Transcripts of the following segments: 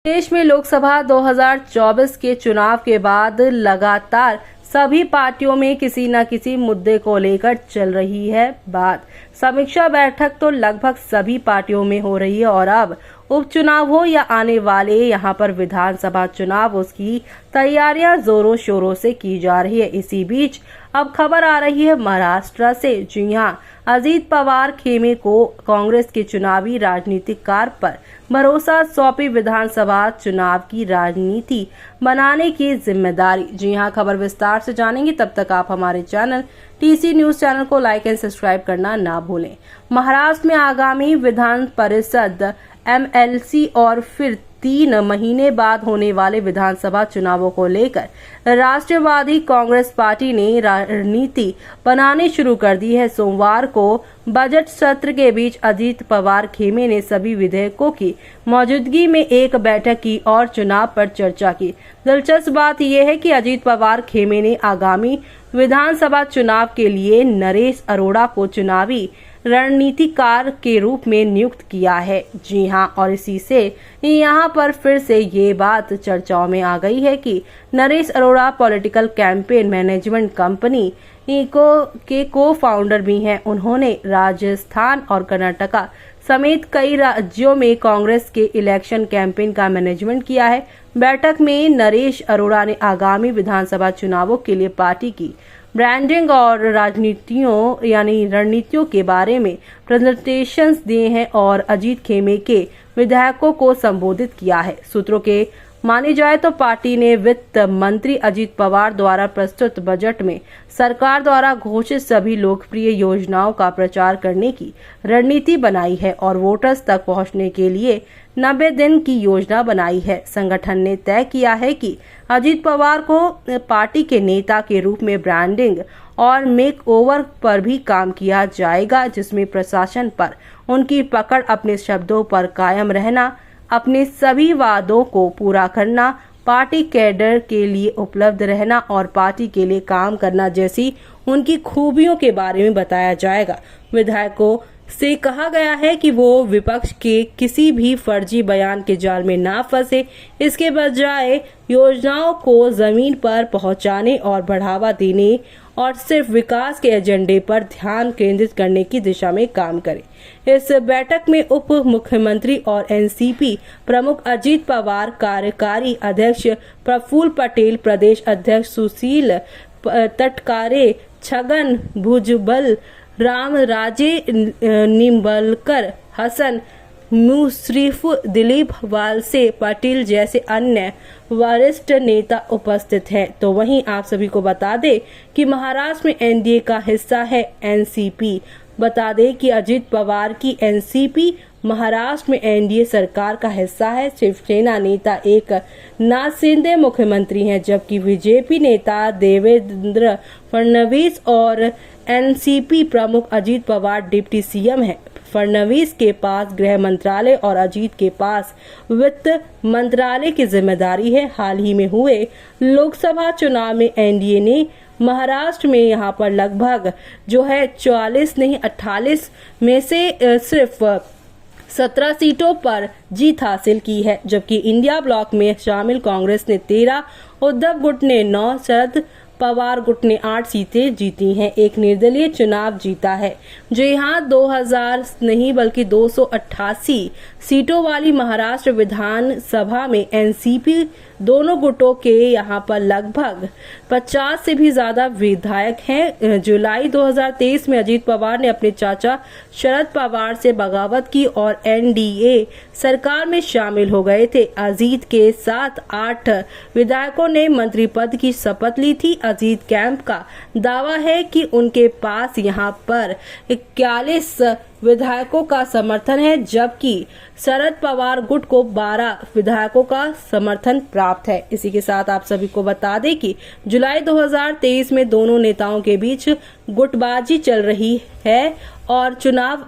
देश में लोकसभा 2024 के चुनाव के बाद लगातार सभी पार्टियों में किसी न किसी मुद्दे को लेकर चल रही है बात। समीक्षा बैठक तो लगभग सभी पार्टियों में हो रही है और अब उपचुनाव हो या आने वाले यहां पर विधानसभा चुनाव, उसकी तैयारियां जोरों शोरों से की जा रही है। इसी बीच अब खबर आ रही है महाराष्ट्र से। जी हां, अजीत पवार खेमे को कांग्रेस के चुनावी राजनीतिक कार्य पर भरोसा सौंपी विधानसभा चुनाव की राजनीति बनाने की जिम्मेदारी। जी हां, खबर विस्तार से जानेंगे, तब तक आप हमारे चैनल टीसी न्यूज चैनल को लाइक एंड सब्सक्राइब करना ना भूलें। महाराष्ट्र में आगामी विधान परिषद, एमएलसी और फिर 3 महीने बाद होने वाले विधानसभा चुनावों को लेकर राष्ट्रवादी कांग्रेस पार्टी ने रणनीति बनानी शुरू कर दी है। सोमवार को बजट सत्र के बीच अजीत पवार खेमे ने सभी विधेयकों की मौजूदगी में एक बैठक की और चुनाव पर चर्चा की। दिलचस्प बात यह है कि अजीत पवार खेमे ने आगामी विधानसभा चुनाव के लिए नरेश अरोड़ा को चुनावी रणनीतिकार के रूप में नियुक्त किया है। जी हां, और इसी से यहां पर फिर से ये बात चर्चाओं में आ गई है कि Naresh Arora political campaign management company के को-फाउंडर भी हैं। उन्होंने राजस्थान और कर्नाटका समेत कई राज्यों में कांग्रेस के इलेक्शन कैंपेन का मैनेजमेंट किया है। बैठक में नरेश अरोड़ा ने आगामी विधानसभा चुनावों के लिए पार्टी की ब्रांडिंग और रणनीतियों के बारे में प्रेजेंटेशंस दिए हैं और अजीत खेमे के विधायकों को संबोधित किया है। सूत्रों के माने जाए तो पार्टी ने वित्त मंत्री अजीत पवार द्वारा प्रस्तुत बजट में सरकार द्वारा घोषित सभी लोकप्रिय योजनाओं का प्रचार करने की रणनीति बनाई है और वोटर्स तक पहुंचने के लिए 90 दिन की योजना बनाई है। संगठन ने तय किया है कि अजीत पवार को पार्टी के नेता के रूप में ब्रांडिंग और मेक ओवर पर भी काम किया जाएगा, जिसमें प्रशासन पर उनकी पकड़, अपने शब्दों पर कायम रहना, अपने सभी वादों को पूरा करना, पार्टी कैडर के लिए उपलब्ध रहना और पार्टी के लिए काम करना जैसी उनकी खूबियों के बारे में बताया जाएगा। विधायकों से कहा गया है कि वो विपक्ष के किसी भी फर्जी बयान के जाल में ना फंसे, इसके बजाय योजनाओं को जमीन पर पहुंचाने और बढ़ावा देने और सिर्फ विकास के एजेंडे पर ध्यान केंद्रित करने की दिशा में काम करें। इस बैठक में उप मुख्यमंत्री और एनसीपी प्रमुख अजीत पवार, कार्यकारी अध्यक्ष प्रफुल्ल पटेल, प्रदेश अध्यक्ष सुशील तटकारे, छगन भुजबल, राम राजे निम्बलकर, हसन मुश्रीफ, दिलीप वालसे पाटिल जैसे अन्य वरिष्ठ नेता उपस्थित हैं। तो वहीं आप सभी को बता दें कि महाराष्ट्र में एनडीए का हिस्सा है एनसीपी। बता दें कि अजीत पवार की एनसीपी महाराष्ट्र में एनडीए सरकार का हिस्सा है। शिवसेना नेता एकनाथ शिंदे मुख्यमंत्री हैं, जबकि बीजेपी नेता देवेंद्र फडणवीस और एनसीपी प्रमुख अजीत पवार डिप्टी सीएम हैं। फडणवीस के पास गृह मंत्रालय और अजीत के पास वित्त मंत्रालय की जिम्मेदारी है। हाल ही में हुए लोकसभा चुनाव में एनडीए ने महाराष्ट्र में यहाँ पर लगभग 44 नहीं 48 में से सिर्फ 17 सीटों पर जीत हासिल की है, जबकि इंडिया ब्लॉक में शामिल कांग्रेस ने 13, उद्धव गुट ने 9, शरद पवार गुट ने 8 सीटें जीती हैं। एक निर्दलीय चुनाव जीता है। जो यहाँ 2000 नहीं बल्कि 288 सीटों वाली महाराष्ट्र विधानसभा में एनसीपी दोनों गुटों के यहाँ पर लगभग 50 से भी ज्यादा विधायक हैं। जुलाई 2023 में अजीत पवार ने अपने चाचा शरद पवार से बगावत की और एनडीए सरकार में शामिल हो गए थे। अजीत के साथ 8 विधायकों ने मंत्री पद की शपथ ली थी। अजीत कैंप का दावा है कि उनके पास यहाँ पर 41 विधायकों का समर्थन है, जबकि शरद पवार गुट को 12 विधायकों का समर्थन प्राप्त है। इसी के साथ आप सभी को बता दें कि जुलाई 2023 में दोनों नेताओं के बीच गुटबाजी चल रही है और चुनाव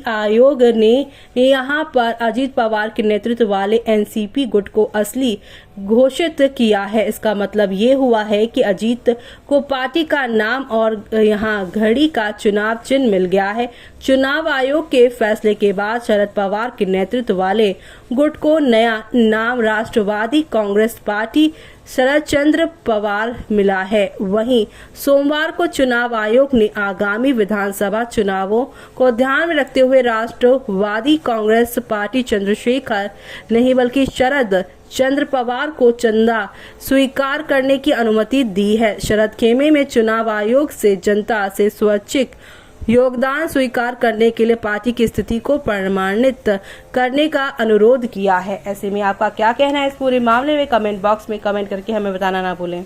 आयोग ने यहां पर अजीत पवार के नेतृत्व वाले एनसीपी गुट को असली घोषित किया है। इसका मतलब ये हुआ है कि अजीत को पार्टी का नाम और यहां घड़ी का चुनाव चिन्ह मिल गया है। चुनाव आयोग के फैसले के बाद शरद पवार के नेतृत्व वाले गुट को नया नाम राष्ट्रवादी कांग्रेस पार्टी शरद चंद्र पवार मिला है। वहीं सोमवार को चुनाव आयोग ने आगामी विधानसभा चुनावों को ध्यान में रखते हुए राष्ट्रवादी कांग्रेस पार्टी चंद्रशेखर नहीं बल्कि शरद चंद्र पवार को चंदा स्वीकार करने की अनुमति दी है। शरद खेमे में चुनाव आयोग से जनता से स्वैच्छिक योगदान स्वीकार करने के लिए पार्टी की स्थिति को प्रमाणित करने का अनुरोध किया है। ऐसे में आपका क्या कहना है इस पूरे मामले में? कमेंट बॉक्स में कमेंट करके हमें बताना ना भूलें।